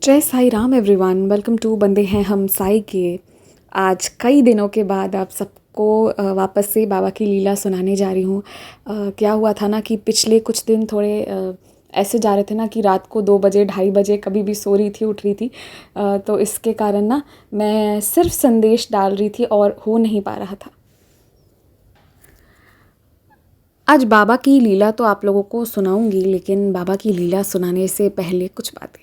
जय Sai Ram everyone, welcome to बंदे हैं हम साई के। आज कई दिनों के बाद आप सबको वापस से बाबा की लीला सुनाने जा रही हूँ। क्या हुआ था ना कि पिछले कुछ दिन थोड़े ऐसे जा रहे थे ना कि रात को 2 बजे 2:30 बजे कभी भी सो रही थी उठ रही थी। तो इसके कारण ना मैं सिर्फ संदेश डाल रही थी और हो नहीं पा रहा था। आज बाबा की लीला तो आप लोगों को सुनाऊंगी, लेकिन बाबा की लीला सुनाने से पहले कुछ बातें।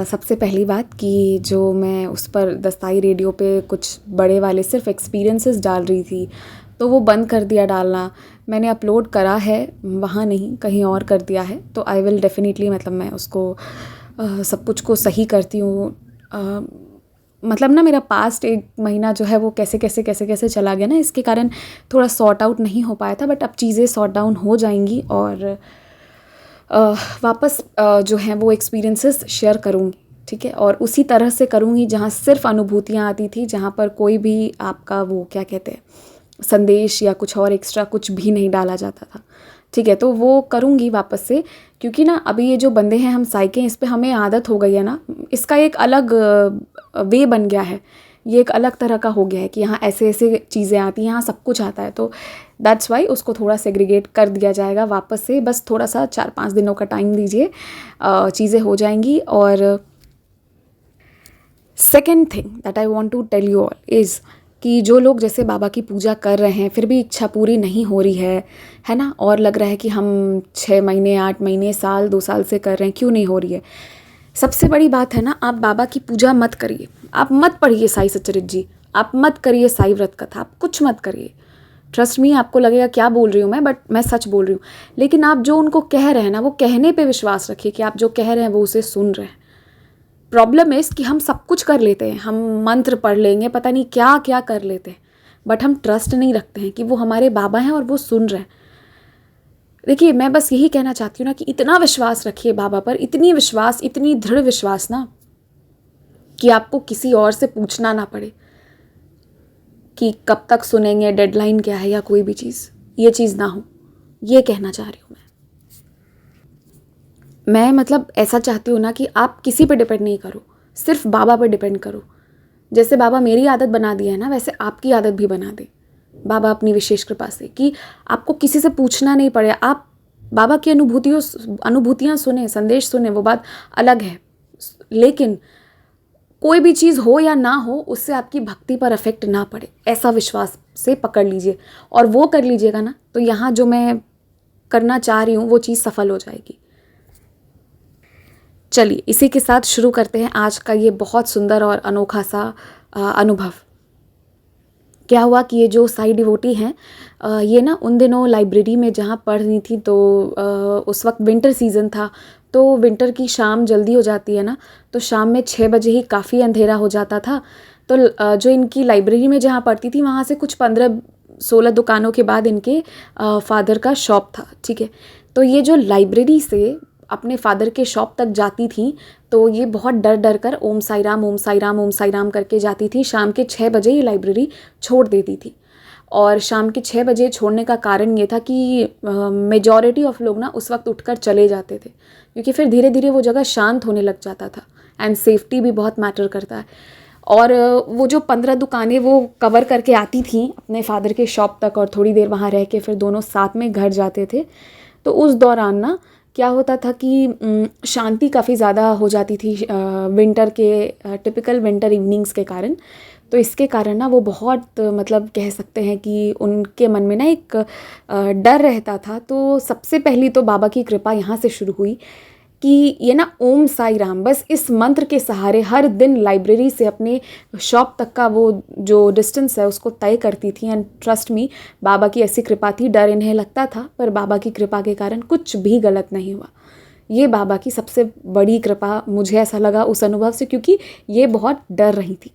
सबसे पहली बात कि जो मैं उस पर दस्ताई रेडियो पे कुछ बड़े वाले सिर्फ एक्सपीरियंसेस डाल रही थी, तो वो बंद कर दिया डालना। मैंने अपलोड करा है, वहाँ नहीं कहीं और कर दिया है। तो आई विल डेफिनेटली, मतलब मैं उसको सब कुछ को सही करती हूँ। मतलब ना मेरा पास्ट 1 महीना जो है वो कैसे चला गया ना, इसके कारण थोड़ा सॉर्ट आउट नहीं हो पाया था। बट अब चीज़ें सॉर्ट डाउन हो जाएंगी और वापस जो हैं वो एक्सपीरियंसेस शेयर करूँगी, ठीक है। और उसी तरह से करूँगी जहाँ सिर्फ अनुभूतियाँ आती थी, जहाँ पर कोई भी आपका वो क्या कहते हैं संदेश या कुछ और एक्स्ट्रा कुछ भी नहीं डाला जाता था, ठीक है। तो वो करूँगी वापस से, क्योंकि ना अभी ये जो बंदे हैं हम साइके, इस पर हमें आदत हो गई है ना। इसका एक अलग वे बन गया है, ये एक अलग तरह का हो गया है कि यहाँ ऐसे ऐसे चीज़ें आती हैं, यहाँ सब कुछ आता है। तो दैट्स वाई उसको थोड़ा सेग्रीगेट कर दिया जाएगा वापस से। बस थोड़ा सा 4-5 दिनों का टाइम दीजिए, चीज़ें हो जाएंगी। और second thing that I want to tell you all is कि जो लोग जैसे बाबा की पूजा कर रहे हैं फिर भी इच्छा पूरी नहीं हो रही है ना, और लग रहा है कि हम 6 महीने 8 महीने साल 2 साल से कर रहे हैं, क्यों नहीं हो रही है। सबसे बड़ी बात है ना, आप बाबा की पूजा मत करिए, आप मत पढ़िए साई सच्चरित जी, आप मत करिए साई व्रत कथा, आप कुछ मत करिए। ट्रस्ट मी, आपको लगेगा क्या बोल रही हूँ मैं, बट मैं सच बोल रही हूँ। लेकिन आप जो उनको कह रहे हैं ना, वो कहने पे विश्वास रखिए कि आप जो कह रहे हैं वो उसे सुन रहे हैं। प्रॉब्लम इज़ कि हम सब कुछ कर लेते हैं, हम मंत्र पढ़ लेंगे, पता नहीं क्या क्या कर लेते हैं, बट हम ट्रस्ट नहीं रखते हैं कि वो हमारे बाबा हैं और वो सुन रहे हैं। देखिए, मैं बस यही कहना चाहती हूँ ना कि इतना विश्वास रखिए बाबा पर, इतनी विश्वास, इतनी दृढ़ विश्वास ना कि आपको किसी और से पूछना ना पड़े कि कब तक सुनेंगे, डेडलाइन क्या है या कोई भी चीज़, ये चीज़ ना हो। ये कहना चाह रही हूँ मैं मतलब ऐसा चाहती हूँ ना कि आप किसी पे डिपेंड नहीं करो, सिर्फ बाबा पर डिपेंड करो। जैसे बाबा मेरी आदत बना दिया है ना, वैसे आपकी आदत भी बना दे बाबा अपनी विशेष कृपा से, कि आपको किसी से पूछना नहीं पड़े। आप बाबा की अनुभूतियाँ सुने, संदेश सुने, वो बात अलग है। लेकिन कोई भी चीज़ हो या ना हो, उससे आपकी भक्ति पर अफेक्ट ना पड़े, ऐसा विश्वास से पकड़ लीजिए। और वो कर लीजिएगा ना, तो यहाँ जो मैं करना चाह रही हूँ वो चीज़ सफल हो जाएगी। चलिए, इसी के साथ शुरू करते हैं आज का ये बहुत सुंदर और अनोखा सा अनुभव। क्या हुआ कि ये जो साई डिवोटी हैं, ये ना उन दिनों लाइब्रेरी में जहाँ पढ़ रही थी, तो उस वक्त विंटर सीज़न था। तो विंटर की शाम जल्दी हो जाती है ना, तो शाम में 6 बजे ही काफ़ी अंधेरा हो जाता था। तो जो इनकी लाइब्रेरी में जहाँ पढ़ती थी, वहाँ से कुछ 15-16 दुकानों के बाद इनके फादर का शॉप था, ठीक है। तो ये जो लाइब्रेरी से अपने फादर के शॉप तक जाती थी, तो ये बहुत डर डर कर ओम साई राम, ओम साई राम, ओम साई राम करके जाती थी। शाम के 6 बजे ये लाइब्रेरी छोड़ देती थी। और शाम के 6 बजे छोड़ने का कारण ये था कि मेजॉरिटी ऑफ लोग ना उस वक्त उठकर चले जाते थे, क्योंकि फिर धीरे धीरे वो जगह शांत होने लग जाता था। एंड सेफ्टी भी बहुत मैटर करता है। और वो जो 15 दुकानें वो कवर करके आती थी अपने फादर के शॉप तक, और थोड़ी देर वहाँ रह के फिर दोनों साथ में घर जाते थे। तो उस दौरान ना क्या होता था कि शांति काफ़ी ज़्यादा हो जाती थी विंटर के टिपिकल विंटर इवनिंग्स के कारण। तो इसके कारण ना वो बहुत मतलब कह सकते हैं कि उनके मन में ना एक डर रहता था। तो सबसे पहली तो बाबा की कृपा यहाँ से शुरू हुई कि ये ना ओम साई राम, बस इस मंत्र के सहारे हर दिन लाइब्रेरी से अपने शॉप तक का वो जो डिस्टेंस है उसको तय करती थी। एंड ट्रस्ट मी, बाबा की ऐसी कृपा थी, डर इन्हें लगता था, पर बाबा की कृपा के कारण कुछ भी गलत नहीं हुआ। ये बाबा की सबसे बड़ी कृपा मुझे ऐसा लगा उस अनुभव से, क्योंकि ये बहुत डर रही थी।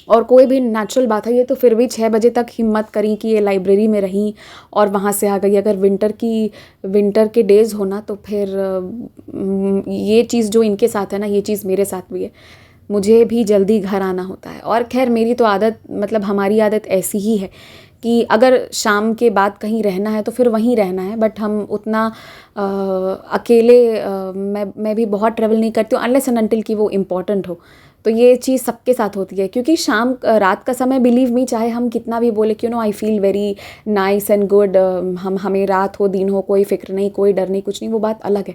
और कोई भी नेचुरल बात है, ये तो फिर भी 6 बजे तक हिम्मत करी कि ये लाइब्रेरी में रहीं और वहाँ से आ गई। अगर विंटर के डेज़ होना, तो फिर ये चीज़ जो इनके साथ है ना, ये चीज़ मेरे साथ भी है। मुझे भी जल्दी घर आना होता है। और खैर मेरी तो आदत, मतलब हमारी आदत ऐसी ही है कि अगर शाम के बाद कहीं रहना है तो फिर वहीं रहना है, बट हम उतना अकेले मैं भी बहुत ट्रैवल नहीं करती हूँ अनलेस एंड अनटिल कि वो इम्पॉर्टेंट हो। तो ये चीज़ सबके साथ होती है, क्योंकि रात का समय, बिलीव मी, चाहे हम कितना भी बोले कि I feel very nice and good, हमें रात हो दिन हो कोई फिक्र नहीं, कोई डर नहीं, कुछ नहीं, वो बात अलग है।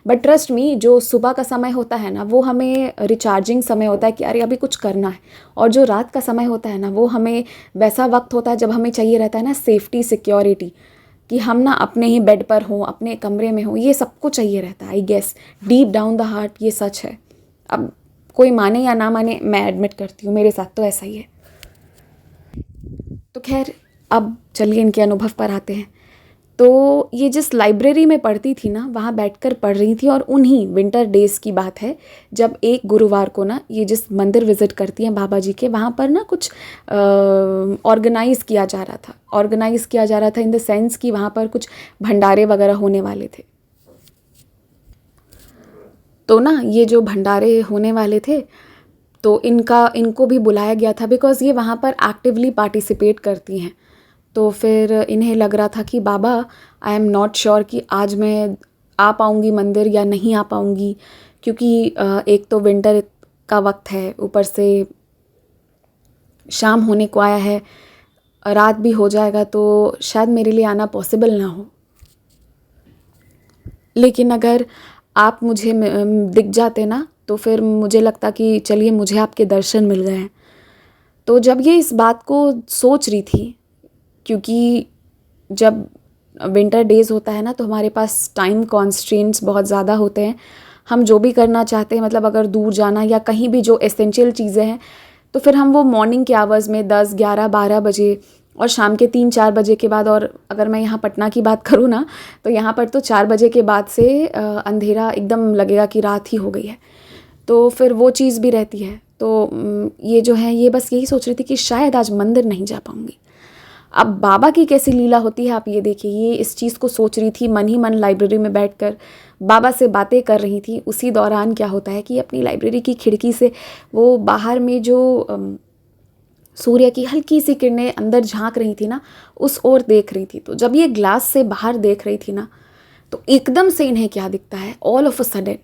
बट ट्रस्ट मी, जो सुबह का समय होता है ना, वो हमें रिचार्जिंग समय होता है कि अरे अभी कुछ करना है। और जो रात का समय होता है ना, वो हमें वैसा वक्त होता है जब हमें चाहिए रहता है ना सेफ्टी, सिक्योरिटी, कि हम ना अपने ही बेड पर हों, अपने कमरे में हों, ये सबको चाहिए रहता है। I guess deep down the heart ये सच है। अब कोई माने या ना माने, मैं एडमिट करती हूँ, मेरे साथ तो ऐसा ही है। तो खैर अब चलिए इनके अनुभव पर आते हैं। तो ये जिस लाइब्रेरी में पढ़ती थी ना, वहाँ बैठकर पढ़ रही थी, और उन्हीं विंटर डेज़ की बात है जब एक गुरुवार को ना ये जिस मंदिर विज़िट करती हैं बाबा जी के, वहाँ पर ना कुछ ऑर्गेनाइज़ किया जा रहा था। ऑर्गेनाइज़ किया जा रहा था इन द सेंस कि वहाँ पर कुछ भंडारे वगैरह होने वाले थे। तो ना ये जो भंडारे होने वाले थे, तो इनको भी बुलाया गया था, बिकॉज़ ये वहाँ पर एक्टिवली पार्टिसिपेट करती हैं। तो फिर इन्हें लग रहा था कि बाबा, आई एम नॉट श्योर कि आज मैं आ पाऊँगी मंदिर या नहीं आ पाऊँगी, क्योंकि एक तो विंटर का वक्त है, ऊपर से शाम होने को आया है, रात भी हो जाएगा, तो शायद मेरे लिए आना पॉसिबल ना हो। लेकिन अगर आप मुझे दिख जाते ना, तो फिर मुझे लगता कि चलिए मुझे आपके दर्शन मिल गए हैं। तो जब ये इस बात को सोच रही थी, क्योंकि जब विंटर डेज़ होता है ना, तो हमारे पास टाइम कॉन्स्ट्रेंट्स बहुत ज़्यादा होते हैं। हम जो भी करना चाहते हैं, मतलब अगर दूर जाना या कहीं भी जो एसेंशियल चीज़ें हैं, तो फिर हम वो मॉर्निंग के आवर्स में 10, 11, 12 बजे और शाम के 3-4 बजे के बाद, और अगर मैं यहाँ पटना की बात करूँ ना, तो यहाँ पर तो 4 बजे के बाद से अंधेरा एकदम लगेगा कि रात ही हो गई है। तो फिर वो चीज़ भी रहती है। तो ये जो है, ये बस यही सोच रही थी कि शायद आज मंदिर नहीं जा पाऊँगी। अब बाबा की कैसी लीला होती है आप ये देखिए। ये इस चीज़ को सोच रही थी, मन ही मन लाइब्रेरी में बैठकर बाबा से बातें कर रही थी। उसी दौरान क्या होता है कि अपनी लाइब्रेरी की खिड़की से वो बाहर में जो सूर्य की हल्की सी किरणें अंदर झांक रही थी ना, उस ओर देख रही थी। तो जब ये ग्लास से बाहर देख रही थी ना, तो एकदम से इन्हें क्या दिखता है, ऑल ऑफ अ सडन,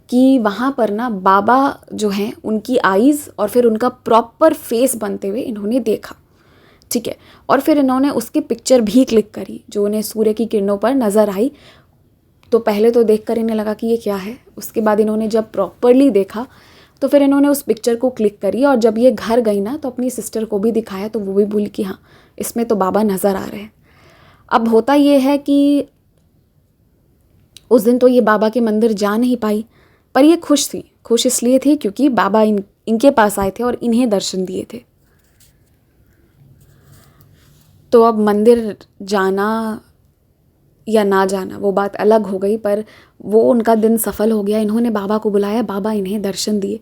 कि वहाँ पर ना बाबा जो हैं, उनकी आईज़ और फिर उनका प्रॉपर फेस बनते हुए इन्होंने देखा। ठीक है। और फिर इन्होंने उसकी पिक्चर भी क्लिक करी जो उन्हें सूर्य की किरणों पर नज़र आई। तो पहले तो देखकर इन्हें लगा कि ये क्या है। उसके बाद इन्होंने जब प्रॉपरली देखा, तो फिर इन्होंने उस पिक्चर को क्लिक करी, और जब ये घर गई ना, तो अपनी सिस्टर को भी दिखाया, तो वो भी बोली कि हाँ, इसमें तो बाबा नज़र आ रहे हैं। अब होता ये है कि उस दिन तो ये बाबा के मंदिर जा नहीं पाई, पर ये खुश थी। खुश इसलिए थी क्योंकि बाबा इनके पास आए थे और इन्हें दर्शन दिए थे। तो अब मंदिर जाना या ना जाना वो बात अलग हो गई, पर वो उनका दिन सफल हो गया। इन्होंने बाबा को बुलाया, बाबा इन्हें दर्शन दिए।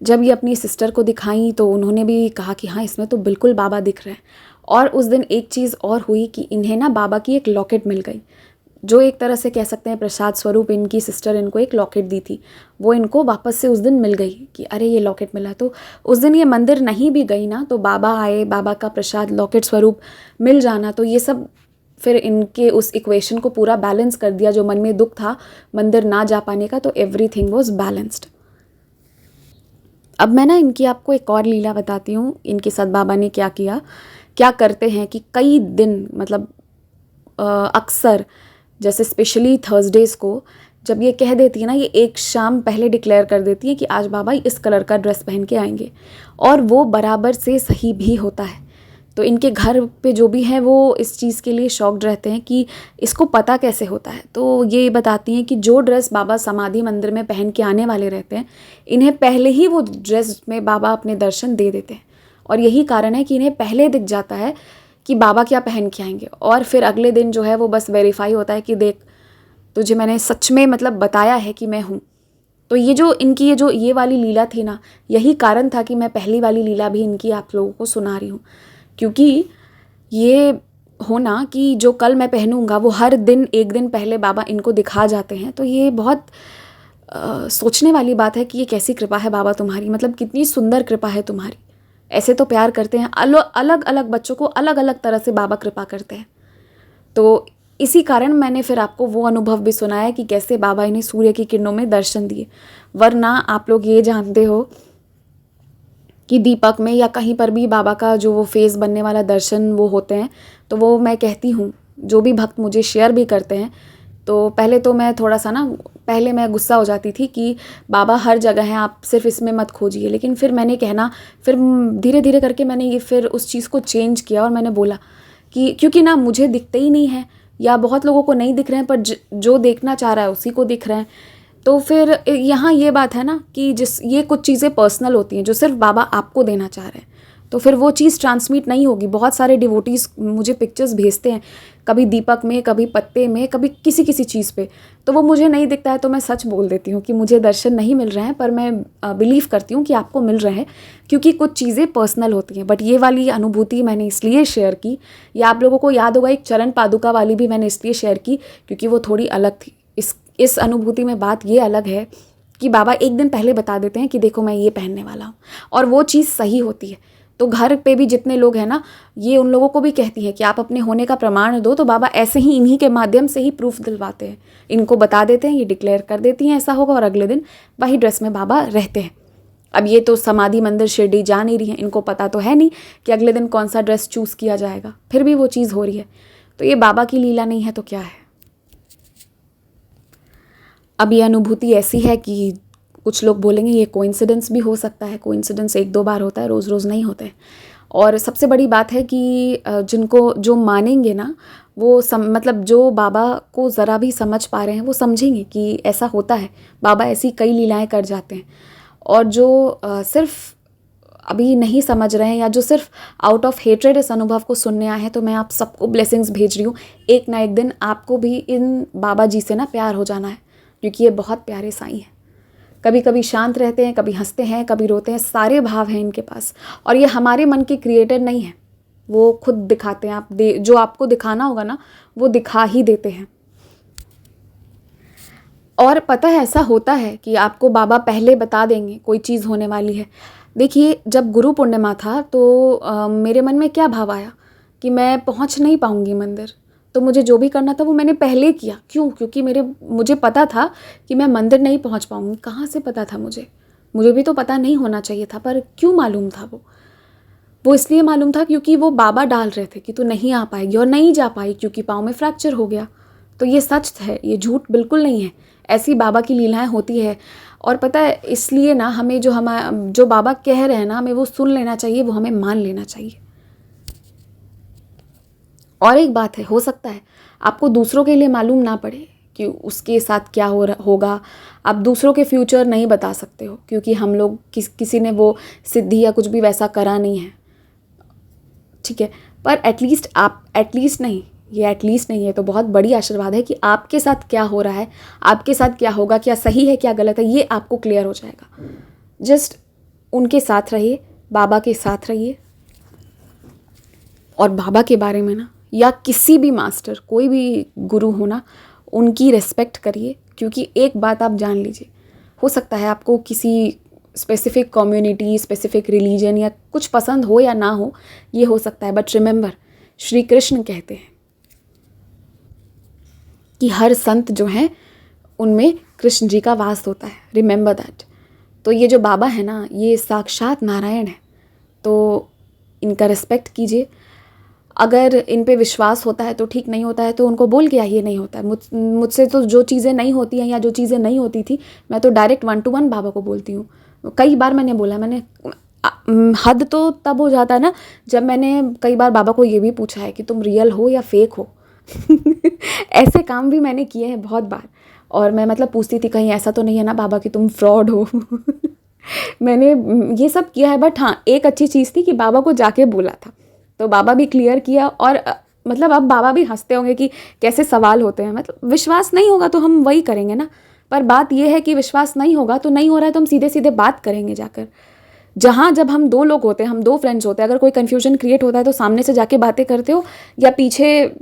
जब ये अपनी सिस्टर को दिखाई, तो उन्होंने भी कहा कि हाँ, इसमें तो बिल्कुल बाबा दिख रहे हैं। और उस दिन एक चीज़ और हुई कि इन्हें ना बाबा की एक लॉकेट मिल गई, जो एक तरह से कह सकते हैं प्रसाद स्वरूप। इनकी सिस्टर इनको एक लॉकेट दी थी, वो इनको वापस से उस दिन मिल गई कि अरे ये लॉकेट मिला। तो उस दिन ये मंदिर नहीं भी गई ना, तो बाबा आए, बाबा का प्रसाद लॉकेट स्वरूप मिल जाना, तो ये सब फिर इनके उस इक्वेशन को पूरा बैलेंस कर दिया। जो मन में दुख था मंदिर ना जा पाने का, तो एवरीथिंग वाज बैलेंस्ड। अब मैं ना इनकी आपको एक और लीला बताती हूँ। इनके साथ बाबा ने क्या किया, क्या करते हैं कि कई दिन, मतलब अक्सर, जैसे स्पेशली थर्सडेज़ को, जब ये कह देती है ना, ये एक शाम पहले डिक्लेयर कर देती है कि आज बाबा इस कलर का ड्रेस पहन के आएंगे, और वो बराबर से सही भी होता है। तो इनके घर पे जो भी है वो इस चीज़ के लिए शॉक्ड रहते हैं कि इसको पता कैसे होता है। तो ये बताती हैं कि जो ड्रेस बाबा समाधि मंदिर में पहन के आने वाले रहते हैं, इन्हें पहले ही वो ड्रेस में बाबा अपने दर्शन दे देते हैं, और यही कारण है कि इन्हें पहले दिख जाता है कि बाबा क्या पहन के आएंगे। और फिर अगले दिन जो है वो बस वेरीफाई होता है कि देख, तुझे मैंने सच में मतलब बताया है कि मैं हूँ। तो ये जो इनकी ये वाली लीला थी ना, यही कारण था कि मैं पहली वाली लीला भी इनकी आप लोगों को सुना रही हूँ। क्योंकि ये होना कि जो कल मैं पहनूंगा वो हर दिन एक दिन पहले बाबा इनको दिखा जाते हैं, तो ये बहुत सोचने वाली बात है कि ये कैसी कृपा है बाबा तुम्हारी, मतलब कितनी सुंदर कृपा है तुम्हारी। ऐसे तो प्यार करते हैं, अलग अलग बच्चों को अलग अलग तरह से बाबा कृपा करते हैं। तो इसी कारण मैंने फिर आपको वो अनुभव भी सुनाया कि कैसे बाबा इन्हें सूर्य की किरणों में दर्शन दिए। वरना आप लोग ये जानते हो कि दीपक में या कहीं पर भी बाबा का जो वो फेस बनने वाला दर्शन वो होते हैं, तो वो मैं कहती हूँ, जो भी भक्त मुझे शेयर भी करते हैं, तो पहले तो मैं थोड़ा सा ना, पहले मैं गुस्सा हो जाती थी कि बाबा हर जगह हैं, आप सिर्फ इसमें मत खोजिए। लेकिन फिर मैंने कहना, फिर धीरे धीरे करके मैंने ये फिर उस चीज़ को चेंज किया और मैंने बोला कि क्योंकि ना मुझे दिखते ही नहीं है या बहुत लोगों को नहीं दिख रहे हैं, पर जो देखना चाह रहा है उसी को दिख रहे हैं। तो फिर यहाँ ये बात है ना कि ये कुछ चीज़ें पर्सनल होती हैं जो सिर्फ बाबा आपको देना चाह रहे हैं, तो फिर वो चीज़ ट्रांसमिट नहीं होगी। बहुत सारे डिवोटीज़ मुझे पिक्चर्स भेजते हैं, कभी दीपक में, कभी पत्ते में, कभी किसी किसी चीज़ पे, तो वो मुझे नहीं दिखता है तो मैं सच बोल देती हूँ कि मुझे दर्शन नहीं मिल रहे हैं, पर मैं बिलीव करती हूँ कि आपको मिल रहे हैं, क्योंकि कुछ चीज़ें पर्सनल होती हैं। बट ये वाली अनुभूति मैंने इसलिए शेयर की, या आप लोगों को याद होगा एक चरण पादुका वाली भी मैंने इसलिए शेयर की क्योंकि वो थोड़ी अलग थी। इस अनुभूति में बात ये अलग है कि बाबा एक दिन पहले बता देते हैं कि देखो मैं ये पहनने वाला हूँ, और वो चीज़ सही होती है। तो घर पे भी जितने लोग हैं ना, ये उन लोगों को भी कहती है कि आप अपने होने का प्रमाण दो, तो बाबा ऐसे ही इन्हीं के माध्यम से ही प्रूफ दिलवाते हैं, इनको बता देते हैं, ये डिक्लेयर कर देती हैं ऐसा होगा, और अगले दिन वही ड्रेस में बाबा रहते हैं। अब ये तो समाधि मंदिर शिरडी जा नहीं रही हैं, इनको पता तो है नहीं कि अगले दिन कौन सा ड्रेस चूज़ किया जाएगा, फिर भी वो चीज़ हो रही है। तो ये बाबा की लीला नहीं है तो क्या है। अब ये अनुभूति ऐसी है कि कुछ लोग बोलेंगे ये कोइंसिडेंस भी हो सकता है, कोइंसिडेंस एक दो बार होता है, रोज़ रोज़ नहीं होते। और सबसे बड़ी बात है कि जिनको जो मानेंगे ना, वो मतलब जो बाबा को ज़रा भी समझ पा रहे हैं वो समझेंगे कि ऐसा होता है, बाबा ऐसी कई लीलाएं कर जाते हैं। और जो सिर्फ अभी नहीं समझ रहे हैं या जो सिर्फ आउट ऑफ हेट्रेड इस अनुभव को सुनने आए हैं, तो मैं आप सबको ब्लेसिंग्स भेज रही हूँ। एक ना एक दिन आपको भी इन बाबा जी से ना प्यार हो जाना है, क्योंकि ये बहुत प्यारे साईं हैं। कभी कभी शांत रहते हैं, कभी हंसते हैं, कभी रोते हैं, सारे भाव हैं इनके पास। और ये हमारे मन के क्रिएटर नहीं है, वो खुद दिखाते हैं। जो आपको दिखाना होगा ना, वो दिखा ही देते हैं। और पता है ऐसा होता है कि आपको बाबा पहले बता देंगे कोई चीज़ होने वाली है। देखिए, जब गुरु पूर्णिमा था तो मेरे मन में क्या भाव आया कि मैं पहुंच नहीं पाऊंगी मंदिर, तो मुझे जो भी करना था वो मैंने पहले किया। क्यों? क्योंकि मुझे पता था कि मैं मंदिर नहीं पहुंच पाऊंगी। कहाँ से पता था मुझे भी तो पता नहीं होना चाहिए था, पर क्यों मालूम था वो इसलिए मालूम था क्योंकि वो बाबा डाल रहे थे कि तू नहीं आ पाएगी, और नहीं जा पाई क्योंकि पाँव में फ्रैक्चर हो गया। तो ये सच है, ये झूठ बिल्कुल नहीं है। ऐसी बाबा की लीलाएं होती है। और पता है, इसलिए ना हमें जो बाबा कह रहे हैं ना, हमें वो सुन लेना चाहिए, वो हमें मान लेना चाहिए। और एक बात है, हो सकता है आपको दूसरों के लिए मालूम ना पड़े कि उसके साथ क्या होगा। आप दूसरों के फ्यूचर नहीं बता सकते हो, क्योंकि हम लोग किसी ने वो सिद्धि या कुछ भी वैसा करा नहीं है, ठीक है। पर एटलीस्ट नहीं है तो बहुत बड़ी आशीर्वाद है कि आपके साथ क्या हो रहा है, आपके साथ क्या होगा, क्या सही है क्या गलत है, ये आपको क्लियर हो जाएगा। जस्ट उनके साथ रहिए, बाबा के साथ रहिए, और बाबा के बारे में ना, या किसी भी मास्टर, कोई भी गुरु हो ना, उनकी रिस्पेक्ट करिए। क्योंकि एक बात आप जान लीजिए, हो सकता है आपको किसी स्पेसिफिक कम्युनिटी, स्पेसिफिक रिलीजन या कुछ पसंद हो या ना हो, ये हो सकता है, बट रिमेंबर, श्री कृष्ण कहते हैं कि हर संत जो हैं उनमें कृष्ण जी का वास होता है। Remember that. तो ये जो बाबा है ना, ये साक्षात नारायण है, तो इनका रिस्पेक्ट कीजिए। अगर इन पे विश्वास होता है तो ठीक, नहीं होता है तो उनको बोल के आइए नहीं होता है। मुझसे तो जो चीज़ें नहीं होती हैं या जो चीज़ें नहीं होती थी, मैं तो डायरेक्ट 1 to 1 बाबा को बोलती हूँ। कई बार मैंने बोला, हद तो तब हो जाता है ना जब मैंने कई बार बाबा को ये भी पूछा है कि तुम रियल हो या फेक हो। ऐसे काम भी मैंने किए हैं बहुत बार। और मैं मतलब पूछती थी कहीं ऐसा तो नहीं है ना बाबा कि तुम फ्रॉड हो। मैंने ये सब किया है। बट हाँ, एक अच्छी चीज़ थी कि बाबा को जाके बोला था, तो बाबा भी क्लियर किया। और मतलब अब बाबा भी हंसते होंगे कि कैसे सवाल होते हैं। मतलब विश्वास नहीं होगा तो हम वही करेंगे ना। पर बात यह है कि विश्वास नहीं होगा तो नहीं हो रहा है तो हम सीधे सीधे बात करेंगे जाकर। जब हम 2 लोग होते हैं, हम 2 फ्रेंड्स होते हैं, अगर कोई कन्फ्यूजन क्रिएट होता है तो सामने से जाके बातें करते हो या पीछे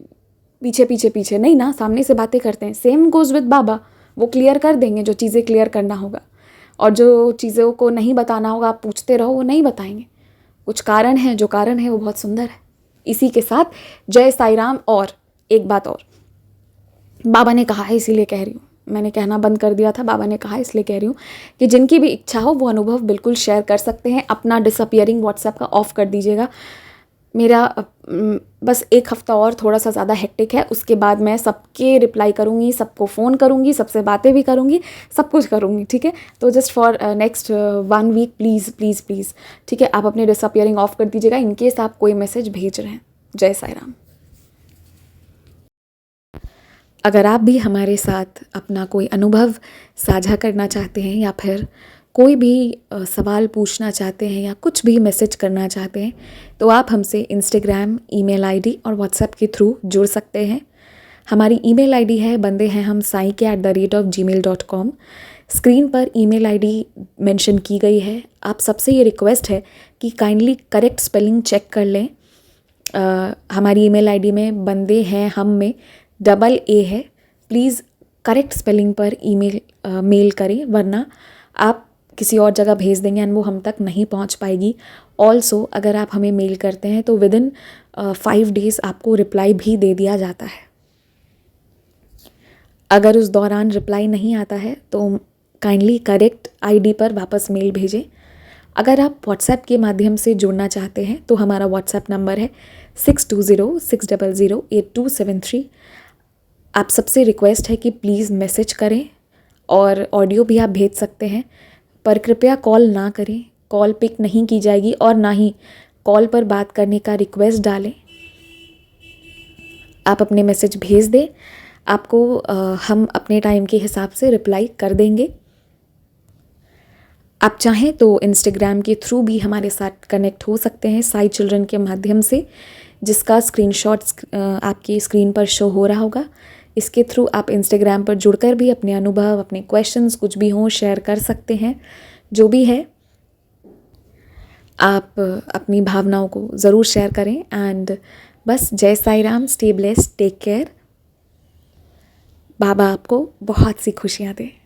नहीं ना, सामने से बातें करते हैं। सेम गोज़ विद बाबा। वो क्लियर कर देंगे जो चीज़ें क्लियर करना होगा, और जो चीज़ों को नहीं बताना होगा आप पूछते रहो, वो नहीं बताएंगे। कुछ कारण है, जो कारण है वो बहुत सुंदर है। इसी के साथ जय साई राम। और एक बात और, बाबा ने कहा है इसीलिए कह रही हूँ, मैंने कहना बंद कर दिया था, बाबा ने कहा इसलिए कह रही हूँ कि जिनकी भी इच्छा हो वो अनुभव बिल्कुल शेयर कर सकते हैं। अपना डिसअपियरिंग व्हाट्सएप का ऑफ़ कर दीजिएगा। मेरा बस एक हफ़्ता और थोड़ा सा ज़्यादा हेक्टिक है, उसके बाद मैं सबके रिप्लाई करूँगी, सबको फ़ोन करूँगी, सबसे बातें भी करूँगी, सब कुछ करूँगी, ठीक है। तो just for next 1 week please please please, ठीक है, आप अपने डिसअपियरिंग ऑफ कर दीजिएगा इन केस आप कोई मैसेज भेज रहे हैं। जय साई राम। अगर आप भी हमारे साथ अपना कोई अनुभव साझा करना चाहते हैं या फिर कोई भी सवाल पूछना चाहते हैं या कुछ भी मैसेज करना चाहते हैं, तो आप हमसे इंस्टाग्राम, ईमेल आईडी और व्हाट्सएप के थ्रू जुड़ सकते हैं। हमारी ईमेल आईडी है बंदे हैं हम साई के @gmail.com। स्क्रीन पर ईमेल आईडी मेंशन की गई है। आप सबसे ये रिक्वेस्ट है कि काइंडली करेक्ट स्पेलिंग चेक कर लें। हमारी ईमेल आईडी में बंदे हैं हम में डबल ए है। प्लीज़ करेक्ट स्पेलिंग पर मेल करें, वरना आप किसी और जगह भेज देंगे एंड वो हम तक नहीं पहुंच पाएगी। ऑल्सो अगर आप हमें मेल करते हैं तो विदिन 5 डेज़ आपको रिप्लाई भी दे दिया जाता है। अगर उस दौरान रिप्लाई नहीं आता है तो काइंडली करेक्ट आईडी पर वापस मेल भेजें। अगर आप व्हाट्सएप के माध्यम से जुड़ना चाहते हैं तो हमारा व्हाट्सएप नंबर है 6206008273। आप सबसे रिक्वेस्ट है कि प्लीज़ मैसेज करें और ऑडियो भी आप भेज सकते हैं, पर कृपया कॉल ना करें। कॉल पिक नहीं की जाएगी और ना ही कॉल पर बात करने का रिक्वेस्ट डालें। आप अपने मैसेज भेज दें, आपको हम अपने टाइम के हिसाब से रिप्लाई कर देंगे। आप चाहें तो इंस्टाग्राम के थ्रू भी हमारे साथ कनेक्ट हो सकते हैं साई चिल्ड्रन के माध्यम से, जिसका स्क्रीनशॉट आपकी स्क्रीन पर शो हो रहा होगा। इसके थ्रू आप इंस्टाग्राम पर जुड़कर भी अपने अनुभव, अपने क्वेश्चंस कुछ भी हों शेयर कर सकते हैं। जो भी है आप अपनी भावनाओं को ज़रूर शेयर करें। एंड बस जय Sai Ram, stay blessed, take care. बाबा आपको बहुत सी खुशियाँ दें।